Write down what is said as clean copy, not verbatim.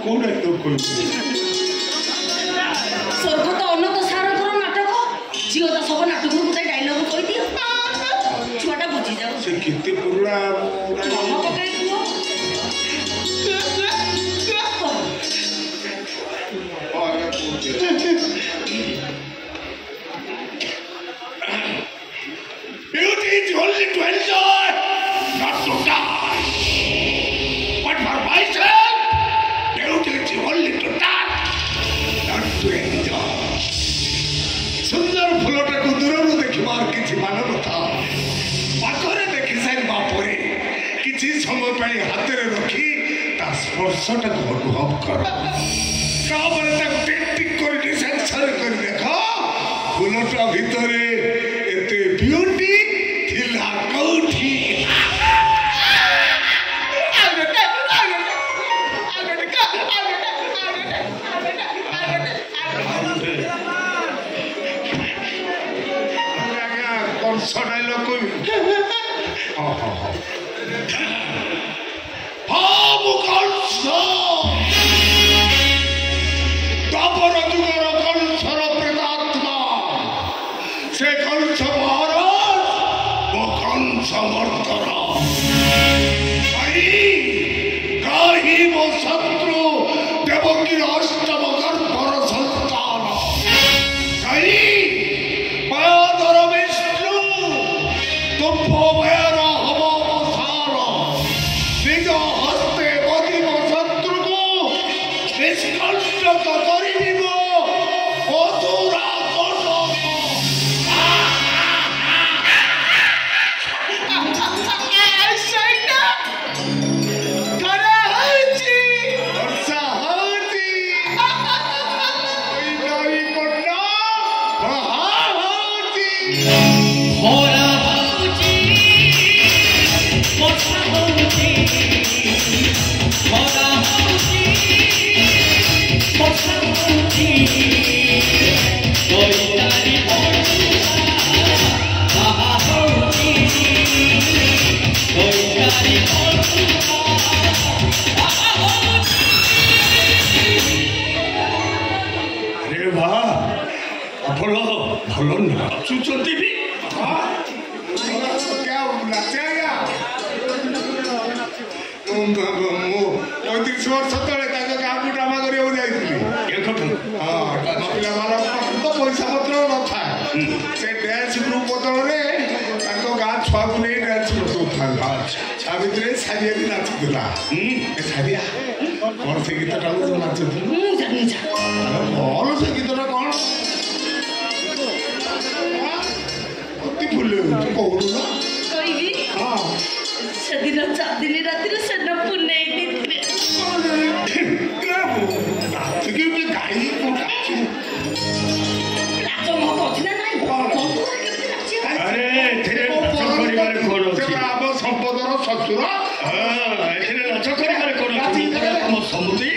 कौन डायलॉग कोई स्वर्ग तो अनंत सारंकर नाटक झील तो सब नाटक गोटे डायलॉग कही दियो छुआटा बुझी जाओ से कितने पुराना मन पकाई दियो Beauty is only to enjoy, not to die. But for myself, beauty is only to touch, not to enjoy. सुंदर फुलटा को दूरରୁ ଦେଖିବାର କିଛି ମାନ ନଥାଏ ପାଖରେ ଦେଖି ସାରିବା ପରେ କିଛି ସମୟ ପାଇଁ ହାତରେ ରଖି ତା ସ୍ପର୍ଶଟାକୁ ଅନୁଭବ କର ତାପରେ ତାକୁ ଟିକ୍ ଟିକ୍ କରି ସେନ୍ସର କରି ଦେଖ ଫୁଲଟା ଭିତରେ ଏତେ ବିୟୁଟି ଥିଲା କୋଉଠି सड़ाई लोग तापर जुगर कंसर प्रेतात्मा से कंस महाराज वो कंस मर्दर काही वो शत्रु देवकी अष्टम गर्भर संतान काही मायाधर विष्णु तुम भयर हवावसार निज हस्ते बदिव शत्रु को निष्कंटक करिव मथुरा अरे वाह भल नाचुंट भी क्या नाचे पैंतीस वर्ष तले गाँव को ड्रामा कर पैसा पत्र न था से डांस ग्रुप बदल गाँ छुआ को नहीं डांस कर भितर सारिया भी नाचुला सारिया कौन से गीतटा नाचु भल से गीतटा कौन अति फुल कहूँ ना सेदिन 4 दिन राति सेन पुणे गाई संपदर शत्रु नाच कर समृद्धि